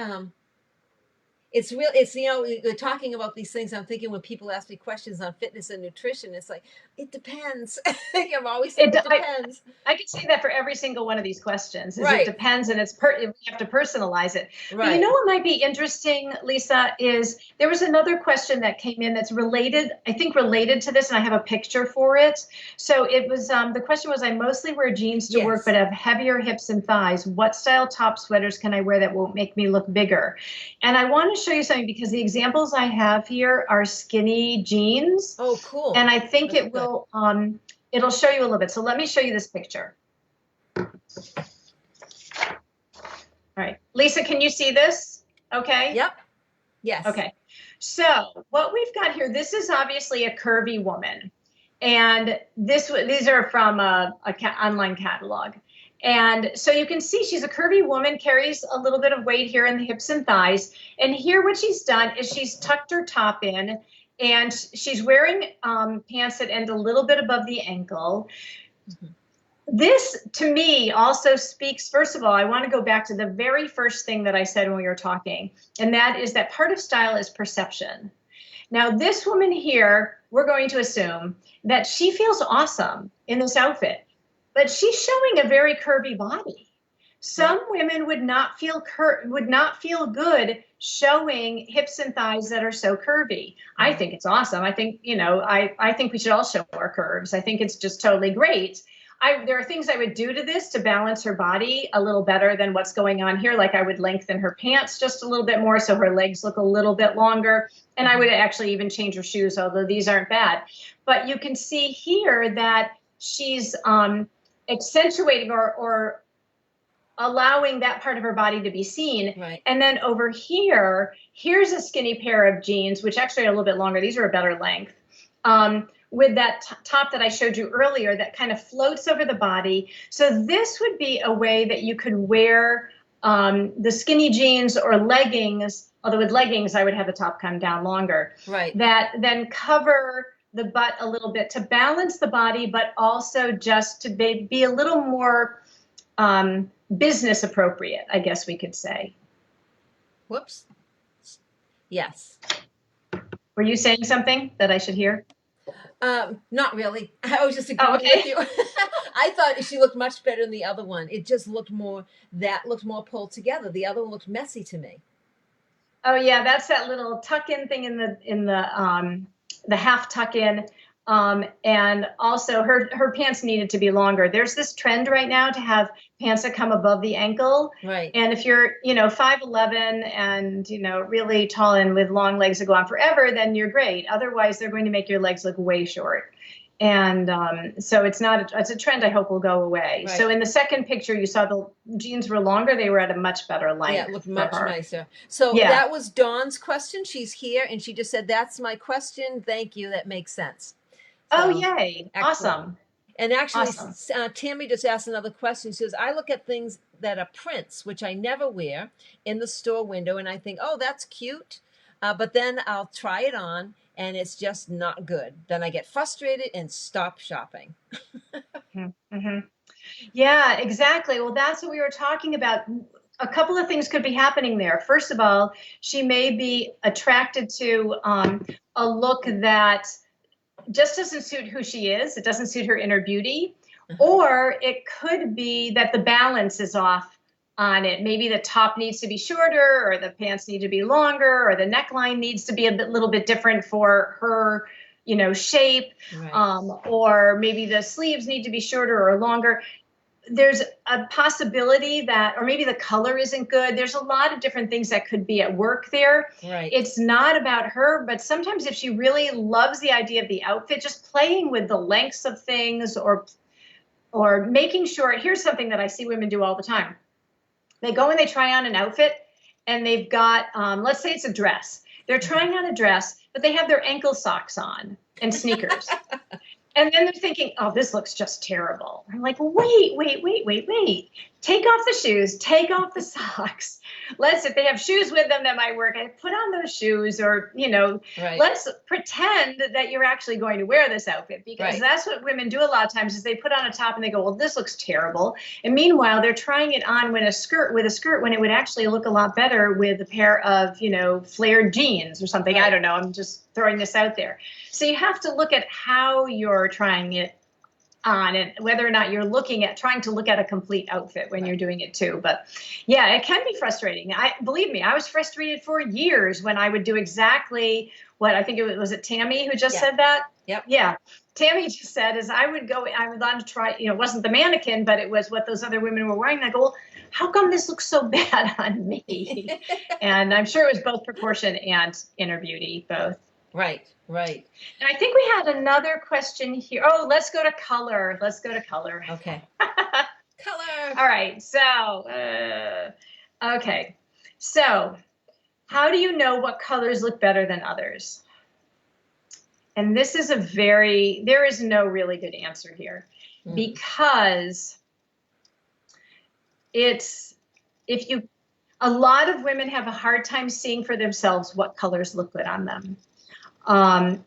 we're talking about these things. I'm thinking when people ask me questions on fitness and nutrition, it's like, it depends. I'm always saying it depends. I could say that for every single one of these questions. It depends, and we have to personalize it. But you know what might be interesting, Lisa, is there was another question that came in that's related to this, and I have a picture for it. So it was, the question was, I mostly wear jeans to work, but have heavier hips and thighs. What style top sweaters can I wear that won't make me look bigger? And I want to show you something, because the examples I have here are skinny jeans. Oh, cool. And I think it will, it'll show you a little bit. So let me show you this picture. All right. Lisa, can you see this? Okay. Yep. Yes. Okay. So what we've got here, this is obviously a curvy woman. And these are from a online catalog. And so you can see she's a curvy woman, carries a little bit of weight here in the hips and thighs. And here what she's done is she's tucked her top in, and she's wearing pants that end a little bit above the ankle. Mm-hmm. This, to me, also speaks, first of all, I want to go back to the very first thing that I said when we were talking, and that is that part of style is perception. Now, this woman here, we're going to assume that she feels awesome in this outfit, but she's showing a very curvy body. Some women would not feel good showing hips and thighs that are so curvy. I think it's awesome. I think, I think we should all show our curves. I think it's just totally great. There are things I would do to this to balance her body a little better than what's going on here. Like I would lengthen her pants just a little bit more so her legs look a little bit longer. And I would actually even change her shoes, although these aren't bad. But you can see here that she's accentuating or allowing that part of her body to be seen. Right. And then over here, here's a skinny pair of jeans, which actually are a little bit longer. These are a better length. With that top that I showed you earlier that kind of floats over the body. So this would be a way that you could wear the skinny jeans or leggings, although with leggings, I would have the top come down longer. Right. That then cover the butt a little bit to balance the body, but also just to be a little more business appropriate, I guess we could say. Whoops. Yes. Were you saying something that I should hear? Not really. I was just agreeing with you. I thought she looked much better than the other one. It just looked more pulled together. The other one looked messy to me. Oh yeah, that's that little tuck in thing in the half tuck in. And also her pants needed to be longer. There's this trend right now to have pants that come above the ankle. Right. And if you're, 5'11" and, really tall and with long legs that go on forever, then you're great. Otherwise, they're going to make your legs look way short. And so it's a trend I hope will go away. Right. So in the second picture, you saw the jeans were longer. They were at a much better length. Yeah, it looked much nicer. So that was Dawn's question. She's here, and she just said, "That's my question. Thank you. That makes sense." So, oh, yay. Excellent. Awesome. And actually, Tammy just asked another question. She says, I look at things that are prints, which I never wear, in the store window, and I think, oh, that's cute. But then I'll try it on, and it's just not good. Then I get frustrated and stop shopping. Mm-hmm. Yeah, exactly. Well, that's what we were talking about. A couple of things could be happening there. First of all, she may be attracted to a look that just doesn't suit who she is. It doesn't suit her inner beauty. Or it could be that the balance is off on it. Maybe the top needs to be shorter, or the pants need to be longer, or the neckline needs to be little bit different for her, shape. Right. Or maybe the sleeves need to be shorter or longer. There's a possibility that, or maybe the color isn't good. There's a lot of different things that could be at work there. Right. It's not about her, but sometimes if she really loves the idea of the outfit, just playing with the lengths of things or making sure, here's something that I see women do all the time. They go and they try on an outfit and they've got, let's say it's a dress. They're trying on a dress, but they have their ankle socks on and sneakers. And then they're thinking, oh, this looks just terrible. I'm like, wait. Take off the shoes, take off the socks. If they have shoes with them that might work, I put on those shoes or, right. Let's pretend that you're actually going to wear this outfit because that's what women do a lot of times is they put on a top and they go, well, this looks terrible. And meanwhile, they're trying it on with a skirt when it would actually look a lot better with a pair of, flared jeans or something. Right. I don't know. I'm just throwing this out there. So you have to look at how you're trying it on and whether or not you're trying to look at a complete outfit when you're doing it too. But yeah, it can be frustrating. Believe me, I was frustrated for years when I would do exactly what I think was it Tammy who just said that? Yep. Yeah. Tammy just said is I would on to try, it wasn't the mannequin, but it was what those other women were wearing. And I go, well, how come this looks so bad on me? And I'm sure it was both proportion and inner beauty, both. Right. And I think we had another question here. Oh, let's go to color. Okay. Color. All right. So, okay. So, how do you know what colors look better than others? And this is there is no really good answer here, because a lot of women have a hard time seeing for themselves what colors look good on them.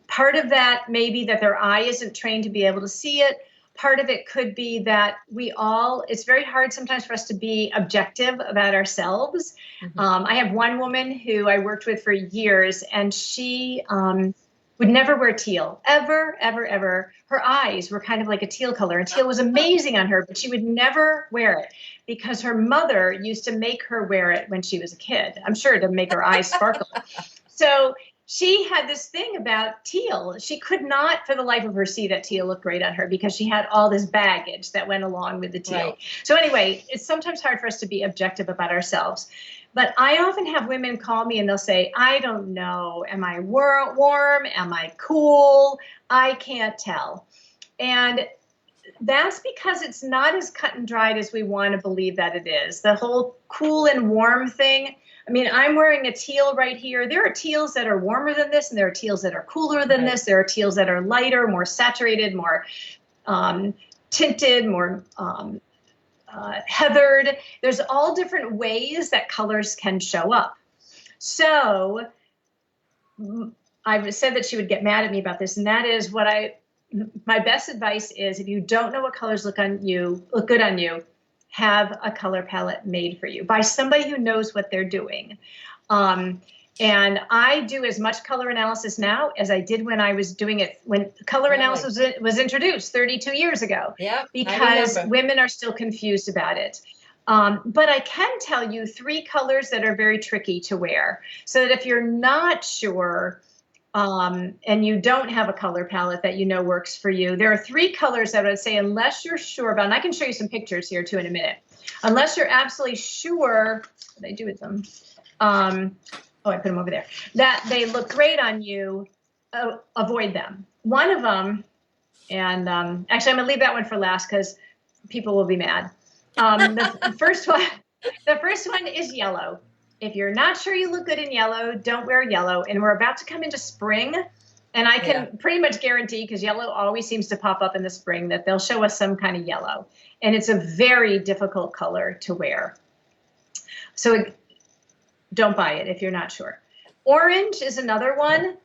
Part of that may be that their eye isn't trained to be able to see it. Part of it could be that it's very hard sometimes for us to be objective about ourselves. I have one woman who I worked with for years, and she would never wear teal, ever, ever, ever. Her eyes were kind of like a teal color, and teal was amazing on her, but she would never wear it because her mother used to make her wear it when she was a kid. I'm sure to make her eyes sparkle. So she had this thing about teal. She could not for the life of her see that teal looked great on her because she had all this baggage that went along with the teal. Right. So anyway, it's sometimes hard for us to be objective about ourselves. But I often have women call me and they'll say, I don't know, am I warm? Am I cool? I can't tell. And that's because it's not as cut and dried as we want to believe that it is. The whole cool and warm thing. I mean, I'm wearing a teal right here. There are teals that are warmer than this, and there are teals that are cooler than this. There are teals that are lighter, more saturated, more tinted, more heathered. There's all different ways that colors can show up. So I said that she would get mad at me about this, and that is my best advice is, if you don't know what colors look good on you, have a color palette made for you by somebody who knows what they're doing. And I do as much color analysis now as I did when I was doing it when color analysis was introduced 32 years ago. Yeah, because women are still confused about it. But I can tell you 3 colors that are very tricky to wear, so that if you're not sure and you don't have a color palette that you know works for you, there are 3 colors that I would say, unless you're sure about, and I can show you some pictures here too in a minute, unless you're absolutely sure, what did I do with them? I put them over there, that they look great on you, avoid them. One of them, and actually I'm gonna leave that one for last because people will be mad. The first one is yellow. If you're not sure you look good in yellow, don't wear yellow. And we're about to come into spring, and I can pretty much guarantee, because yellow always seems to pop up in the spring, that they'll show us some kind of yellow. And it's a very difficult color to wear. So don't buy it if you're not sure. Orange is another one,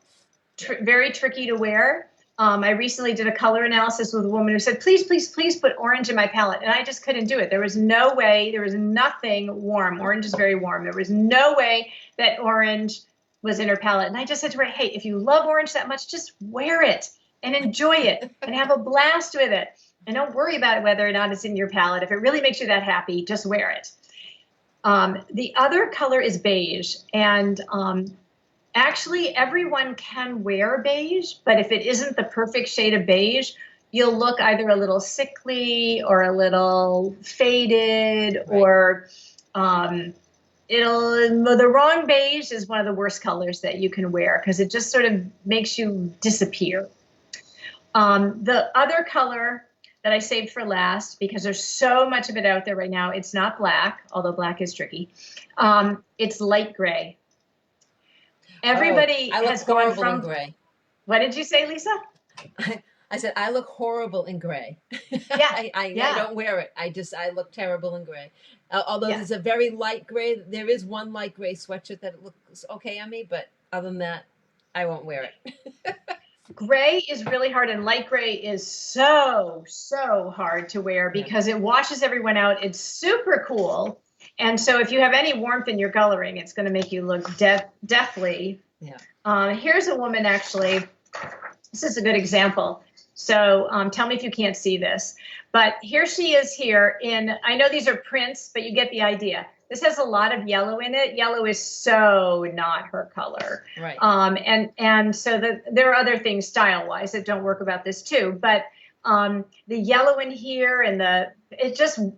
very tricky to wear. I recently did a color analysis with a woman who said, please, please, please put orange in my palette. And I just couldn't do it. There was no way, there was nothing warm. Orange is very warm. There was no way that orange was in her palette. And I just said to her, hey, if you love orange that much, just wear it and enjoy it and have a blast with it. And don't worry about whether or not it's in your palette. If it really makes you that happy, just wear it. The other color is beige. And actually, everyone can wear beige, but if it isn't the perfect shade of beige, you'll look either a little sickly or a little faded, or the wrong beige is one of the worst colors that you can wear because it just sort of makes you disappear. The other color that I saved for last, because there's so much of it out there right now, it's not black, although black is tricky. It's light gray. Everybody has gone from gray. What did you say, Lisa? I said I look horrible in gray. Yeah, I don't wear it. I look terrible in gray. Although there's a very light gray. There is one light gray sweatshirt that looks okay on me, but other than that, I won't wear it. Gray is really hard, and light gray is so hard to wear because it washes everyone out. It's super cool. And so if you have any warmth in your coloring, it's going to make you look deathly. Yeah. Here's a woman, actually. This is a good example. So tell me if you can't see this. But here she is here I know these are prints, but you get the idea. This has a lot of yellow in it. Yellow is so not her color. Right. And so there are other things style-wise that don't work about this too. But the yellow in here and the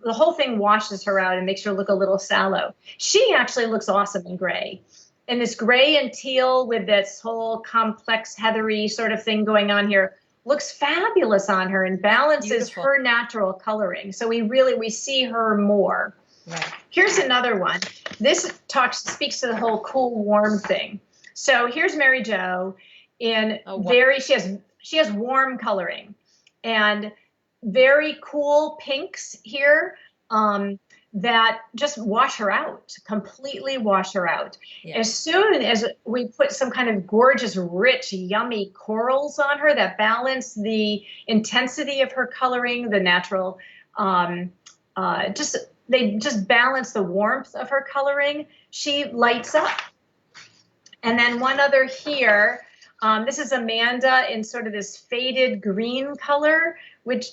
whole thing washes her out and makes her look a little sallow. She actually looks awesome in gray. And this gray and teal with this whole complex heathery sort of thing going on here looks fabulous on her and balances her natural coloring. So we see her more. Right. Here's another one. This speaks to the whole cool, warm thing. So here's Mary Jo. in Oh, wow. very, she has warm coloring and very cool pinks here, that just wash her out, completely wash her out. Yeah. As soon as we put some kind of gorgeous, rich, yummy corals on her that balance the intensity of her coloring, the natural, um, just they just balance the warmth of her coloring, she lights up. And then one other here, this is Amanda in sort of this faded green color, which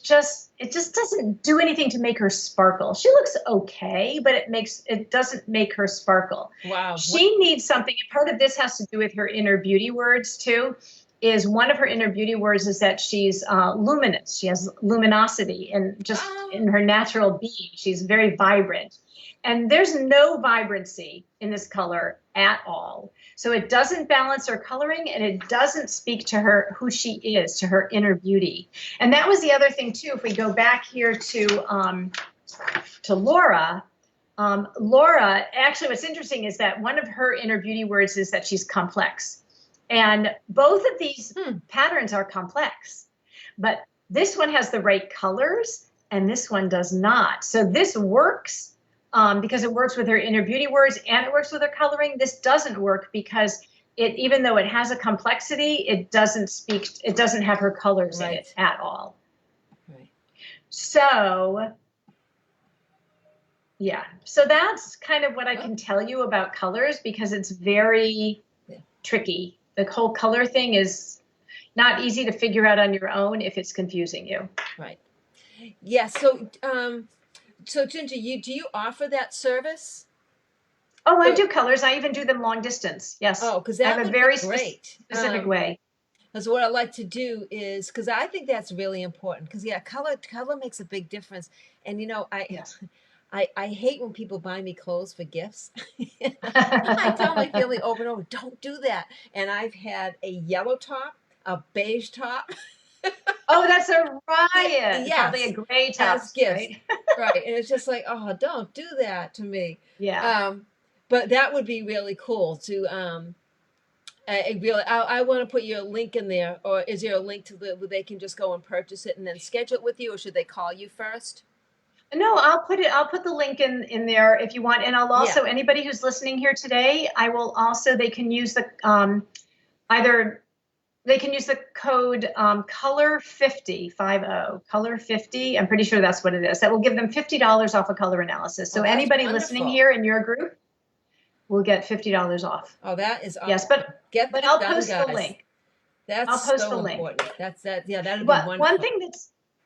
it just doesn't do anything to make her sparkle. She looks okay, but it doesn't make her sparkle. Wow. She needs something. And part of this has to do with her inner beauty words too. Is one of her inner beauty words is that she's luminous. She has luminosity and just in her natural being. She's very vibrant. And there's no vibrancy in this color at all. So it doesn't balance her coloring and it doesn't speak to her, who she is, to her inner beauty. And that was the other thing too. If we go back here to Laura, Laura, actually what's interesting is that one of her inner beauty words is that she's complex. And both of these patterns are complex, but this one has the right colors and this one does not. So this works because it works with her inner beauty words and it works with her coloring. This doesn't work because even though it has a complexity, it doesn't have her colors in it at all. Right. So yeah, so that's kind of what I can tell you about colors because it's very tricky. The whole color thing is not easy to figure out on your own if it's confusing you. Right. Yeah. So, so Ginger, do you offer that service? Oh, I do colors. I even do them long distance. Yes. Oh, because that I have would a very be great. specific way. Because what I like to do is because I think that's really important. Because color makes a big difference. And I hate when people buy me clothes for gifts. I tell my family over and over, don't do that. And I've had a yellow top, a beige top. Oh, that's a riot. Yes. Probably a gray top, right? Right. And it's just like, oh, don't do that to me. Yeah. But that would be really cool to I want to put your link in there, or is there a link to where they can just go and purchase it and then schedule it with you, or should they call you first? No, I'll put the link in there if you want. And I'll also, anybody who's listening here today, they can use the, they can use the code color 50, color 50. I'm pretty sure that's what it is. That will give them $50 off a color analysis. So anybody listening here in your group will get $50 off. Oh, that is awesome. Yes, but I'll post the link. I'll post the link. That'd be wonderful. One thing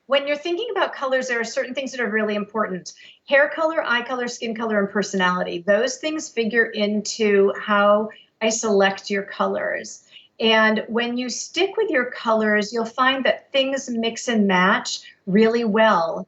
when you're thinking about colors, there are certain things that are really important. Hair color, eye color, skin color, and personality. Those things figure into how I select your colors. And when you stick with your colors, you'll find that things mix and match really well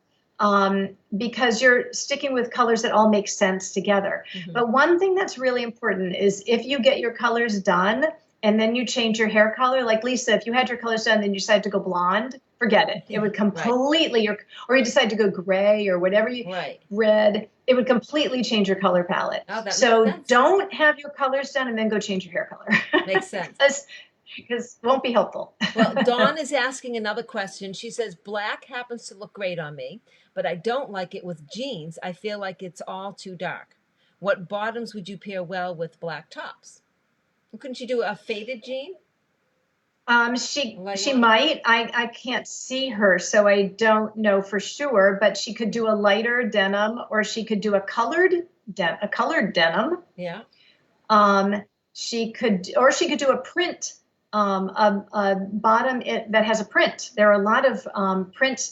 because you're sticking with colors that all make sense together. Mm-hmm. But one thing that's really important is if you get your colors done and then you change your hair color, like Lisa, if you had your colors done and then you decide to go blonde, forget it. It would completely, or you decide to go gray or whatever red, it would completely change your color palette. Oh, so don't have your colors done and then go change your hair color. Makes sense. Because it won't be helpful. Well, Dawn is asking another question. She says, black happens to look great on me, but I don't like it with jeans. I feel like it's all too dark. What bottoms would you pair well with black tops? Couldn't you do a faded jean? She might. I can't see her, so I don't know for sure. But she could do a lighter denim, or she could do a colored denim. Yeah. She could do a print, a bottom that has a print. There are a lot of print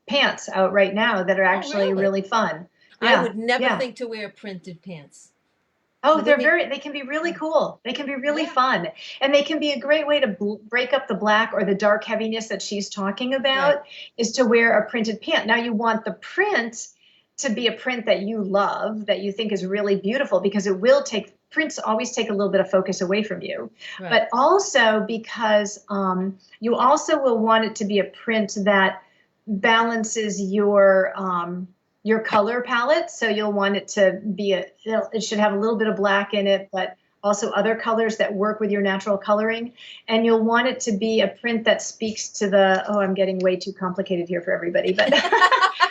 pants out right now that are actually really fun. Yeah. I would never think to wear printed pants. Oh, they can be really cool. They can be really fun. And they can be a great way to break up the black or the dark heaviness that she's talking about is to wear a printed pant. Now you want the print to be a print that you love, that you think is really beautiful, because prints always take a little bit of focus away from you. Right. But also because you also will want it to be a print that balances your color palette. So you'll want it to be it should have a little bit of black in it, but also other colors that work with your natural coloring. And you'll want it to be a print that speaks to I'm getting way too complicated here for everybody, but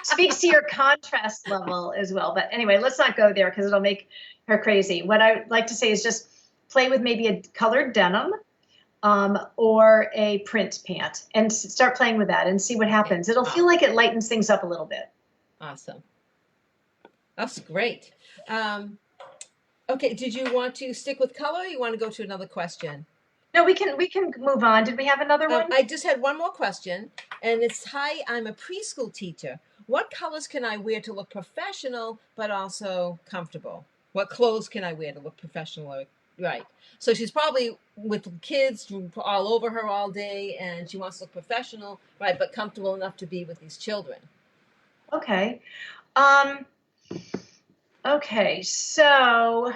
speaks to your contrast level as well. But anyway, let's not go there because it'll make her crazy. What I like to say is just play with maybe a colored denim, or a print pant, and start playing with that and see what happens. It'll feel like it lightens things up a little bit. Awesome. That's great. Okay, did you want to stick with color or you want to go to another question? No, we can move on. Did we have another one? I just had one more question, and it's, hi, I'm a preschool teacher. What colors can I wear to look professional but also comfortable? What clothes can I wear to look professional? Right. So she's probably with kids all over her all day, and she wants to look professional, right, but comfortable enough to be with these children. Okay. Okay, so,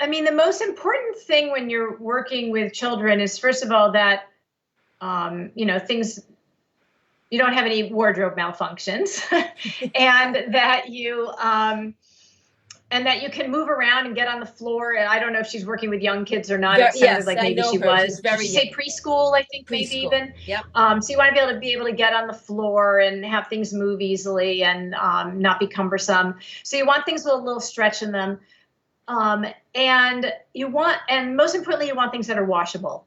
I mean, the most important thing when you're working with children is, first of all, that, things, you don't have any wardrobe malfunctions, and that you can move around and get on the floor. And I don't know if she's working with young kids or not. It sounded like maybe she was. She's very Did you say preschool? I think maybe even. Yep. So you want to be able to get on the floor and have things move easily and not be cumbersome. So you want things with a little stretch in them, and most importantly, you want things that are washable.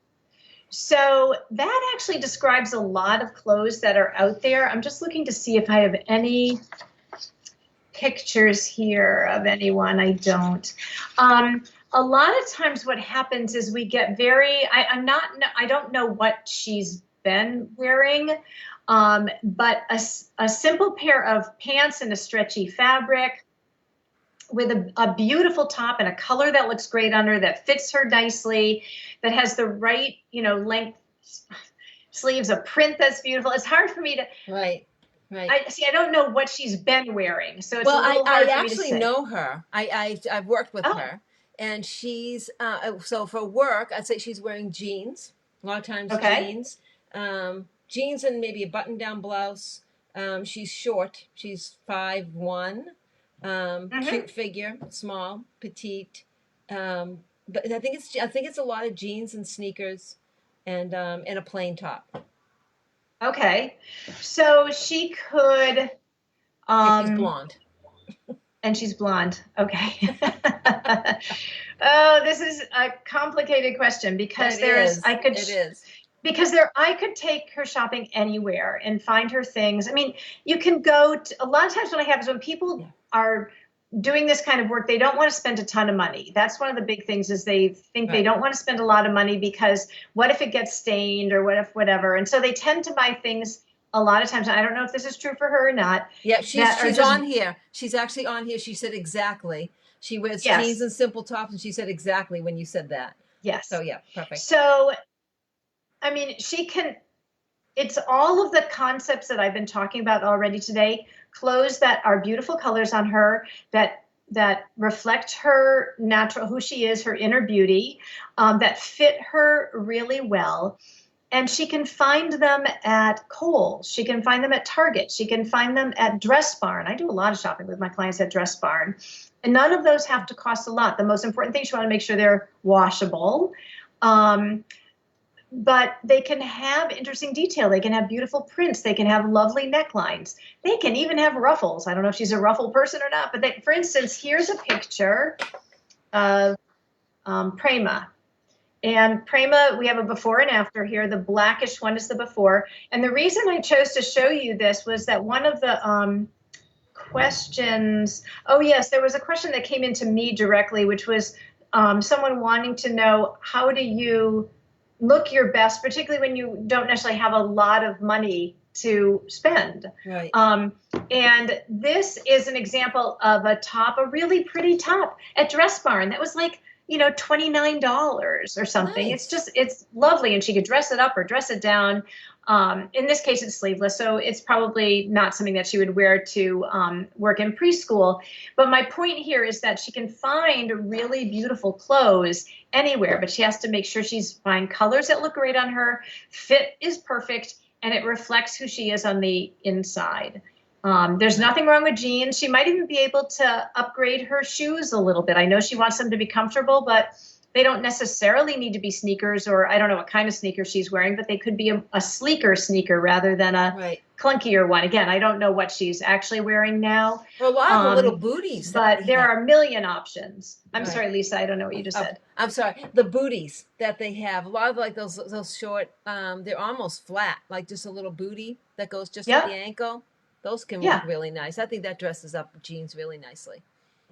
So that actually describes a lot of clothes that are out there. I'm just looking to see if I have any pictures here of anyone. I don't. A lot of times what happens is we get I don't know what she's been wearing, but a simple pair of pants and a stretchy fabric with a beautiful top and a color that looks great on her, that fits her nicely, that has the right, length sleeves, a print that's beautiful. It's hard for me to. Right. I don't know what she's been wearing, so it's a little hard for me to say. I actually know her. I've worked with her, and she's so for work, I'd say she's wearing jeans. A lot of times jeans, jeans and maybe a button-down blouse. She's short. She's 5'1", cute figure, small, petite. But I think it's a lot of jeans and sneakers, and a plain top. Okay, so she could. And she's blonde. And she's blonde. Okay. Oh, this is a complicated question because I could take her shopping anywhere and find her things. I mean, you can go a lot of times what happens when people are doing this kind of work, they don't want to spend a ton of money. That's one of the big things is they think they don't want to spend a lot of money because what if it gets stained or what if whatever. And so they tend to buy things a lot of times. I don't know if this is true for her or not. Yeah, she's on here. She's actually on here. She said exactly. She wears jeans and simple tops, and she said exactly when you said that. Yes. So yeah, perfect. So, I mean, it's all of the concepts that I've been talking about already today. Clothes that are beautiful colors on her, that reflect her natural, who she is, her inner beauty, that fit her really well. And she can find them at Kohl's. She can find them at Target. She can find them at Dress Barn. I do a lot of shopping with my clients at Dress Barn. And none of those have to cost a lot. The most important thing, she want to make sure they're washable. But they can have interesting detail. They can have beautiful prints. They can have lovely necklines. They can even have ruffles. I don't know if she's a ruffle person or not, but for instance, here's a picture of Prema. And Prema, we have a before and after here. The blackish one is the before. And the reason I chose to show you this was that one of the questions, there was a question that came into me directly, which was someone wanting to know, how do you look your best, particularly when you don't necessarily have a lot of money to spend. Right. And this is an example of a really pretty top at Dress Barn. That was like, $29 or something. Nice. It's lovely. And she could dress it up or dress it down. In this case, it's sleeveless. So it's probably not something that she would wear to work in preschool. But my point here is that she can find really beautiful clothes anywhere, but she has to make sure she's buying colors that look great on her. Fit is perfect, and it reflects who she is on the inside. There's nothing wrong with jeans. She might even be able to upgrade her shoes a little bit. I know she wants them to be comfortable, but they don't necessarily need to be sneakers, or I don't know what kind of sneaker she's wearing, but they could be a sleeker sneaker rather than a Right. clunkier one. Again, I don't know what she's actually wearing now. Or a lot of the little booties that But they there have. are a million options. I'm Right. sorry, Lisa, I don't know what you just Oh, said. I'm sorry. The booties that they have, a lot of like those short, they're almost flat, like just a little booty that goes just at the Yep. ankle. Those can look Yeah. really nice. I think that dresses up jeans really nicely.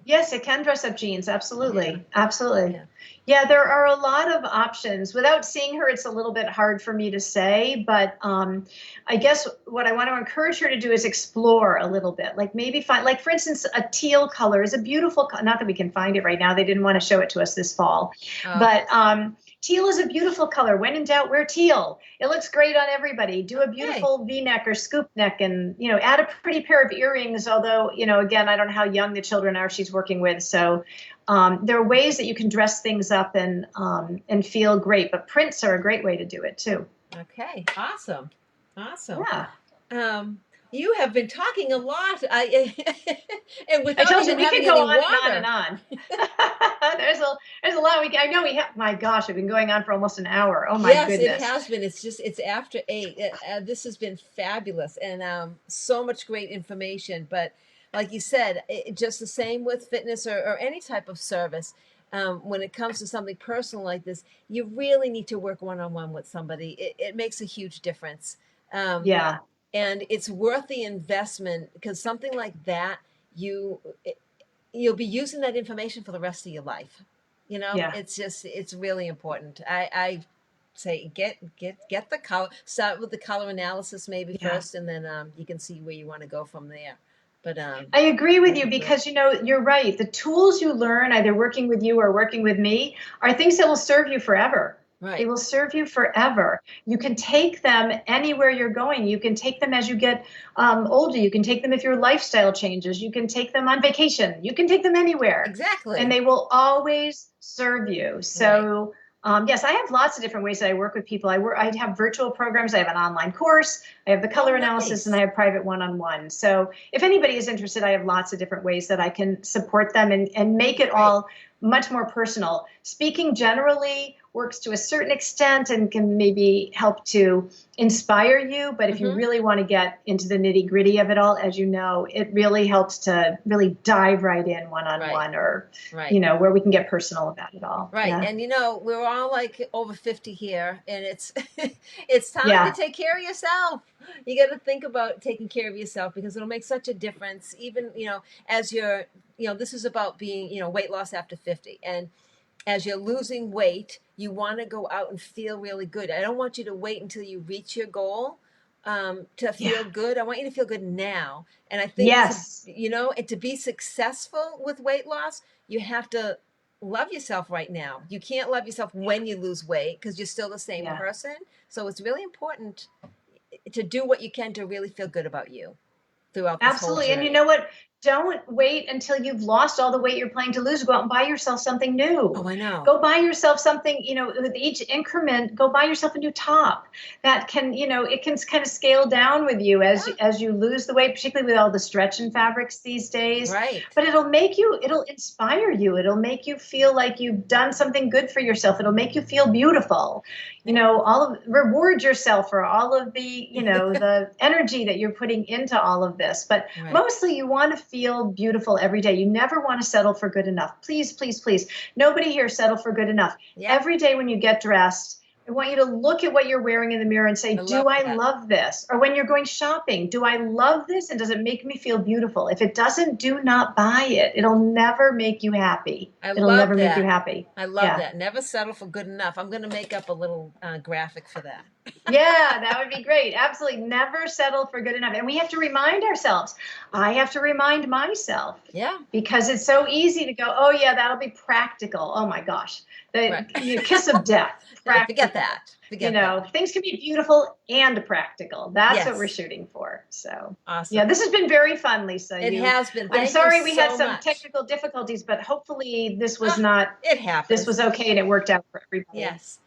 Yes, it can dress up jeans. Yeah, Absolutely. Absolutely. yeah. Yeah, there are a lot of options. Without seeing her, it's a little bit hard for me to say, but I guess what I want to encourage her to do is explore a little bit. Like maybe find, like for instance, a teal color is a beautiful, not that we can find it right now. They didn't want to show it to us this fall, Oh, but teal is a beautiful color. When in doubt, wear teal. It looks great on everybody. Do a okay. beautiful V-neck or scoop neck, and add a pretty pair of earrings. Although again, I don't know how young the children are she's working with, so there are ways that you can dress things up and feel great. But prints are a great way to do it too. Okay. Awesome. Awesome. Yeah. Um, you have been talking a lot, and I without told you even we could having go any on and water. on and on. There's a lot I know we have. My gosh, I've been going on for almost an hour. Oh my Yes, it goodness. has been. It's after 8. This has been fabulous and so much great information. But like you said, just the same with fitness or any type of service. When it comes to something personal like this, you really need to work one on one with somebody. It makes a huge difference. Um, Yeah. and it's worth the investment because something like that, you it, you'll be using that information for the rest of your life. Yeah. It's really important. I say get the color, start with the color analysis maybe Yeah. first, and then you can see where you want to go from there. But I agree with that'd you be great. because you're right. The tools you learn either working with you or working with me are things that will serve you forever. They Right. will serve you forever. You can take them anywhere you're going. You can take them as you get older. You can take them if your lifestyle changes. You can take them on vacation. You can take them anywhere, and Exactly. they will always serve you. Right. So yes, I have lots of different ways that I work with people. I have virtual programs. I have an online course. I have the Oh, color analysis, and I nice. have private one-on-one. So if anybody is interested, I have lots of different ways that I can support them and make it Great. all much more personal. Speaking generally works to a certain extent and can maybe help to inspire you. But if you Mm-hmm. really want to get into the nitty gritty of it all, as you know, it really helps to really dive right in one on Right. one, or, Right. where we can get personal about it all. Right. Yeah. And we're all like over 50 here and it's it's time to Yeah. take care of yourself. You got to think about taking care of yourself because it'll make such a difference even, as you're, this is about being, weight loss after 50. And as you're losing weight, you want to go out and feel really good. I don't want you to wait until you reach your goal to Yeah. feel good. I want you to feel good now. And I think Yes. and to be successful with weight loss, you have to love yourself right now. You can't love yourself when you lose weight because you're still the same Yeah. person. So it's really important to do what you can to really feel good about you throughout this whole Absolutely. And you journey. know what? Don't wait until you've lost all the weight you're planning to lose. Go out and buy yourself something Oh, new. I know. Go buy yourself something, with each increment, go buy yourself a new top that can, it can kind of scale down with you Yeah, as you lose the weight, particularly with all the stretch and fabrics these days. right. But it'll inspire you. It'll make you feel like you've done something good for yourself. It'll make you feel beautiful. Yeah. Reward yourself for all of the energy that you're putting into all of this. But Right. mostly you want to feel beautiful every day. You never want to settle for good enough. Please, please, please. Nobody here settle for good enough. Yep. Every day when you get dressed, I want you to look at what you're wearing in the mirror and say, I love do I that. love this? Or when you're going shopping, do I love this? And does it make me feel beautiful? If it doesn't, do not buy it. It'll never make you happy. I It'll love never make you that. happy. I love Yeah. that. Never settle for good enough. I'm going to make up a little graphic for that. Yeah, that would be great. Absolutely. Never settle for good enough. And we have to remind ourselves. I have to remind myself Yeah. because it's so easy to go, oh, yeah, that'll be practical. Oh, my gosh. The Right. kiss of death, No, forget practical. that. Forget that. Things can be beautiful and practical. That's what we're Yes. shooting for. So, yeah, Awesome. this has been very fun, Lisa. It has been. I'm Thank you sorry we had so some much. technical difficulties, but hopefully Ah, it this happens. was okay and it worked out for everybody. Yes.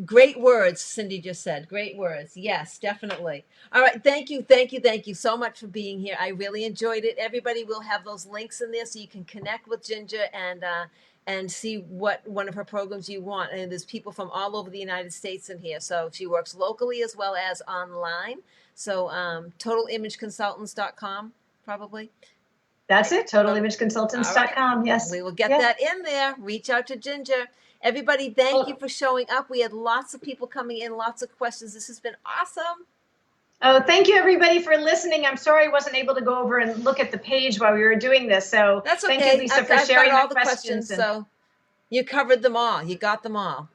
Great words, Cindy just said. Great words. Yes, definitely. All right. Thank you so much for being here. I really enjoyed it. Everybody will have those links in there so you can connect with Ginger and see what one of her programs you want. And there's people from all over the United States in here. So she works locally as well as online. So totalimageconsultants.com, probably. That's it, All right. totalimageconsultants.com. Yes. We will get Yeah. that in there. Reach out to Ginger. Everybody, thank you for showing up. We had lots of people coming in, lots of questions. This has been awesome. Oh, thank you everybody for listening. I'm sorry I wasn't able to go over and look at the page while we were doing this. So That's okay. Thank you, Lisa, for sharing got all the the questions. So you covered them all. You got them all.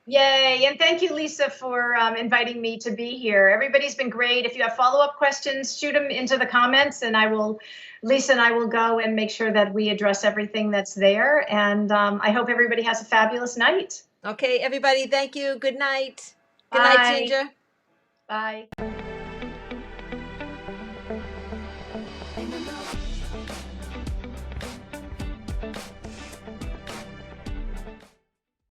Yay. And thank you, Lisa, for inviting me to be here. Everybody's been great. If you have follow-up questions, shoot them into the comments and Lisa and I will go and make sure that we address everything that's there. And I hope everybody has a fabulous night. Okay, everybody. Thank you. Good night. Good Bye. night, Ginger. Bye.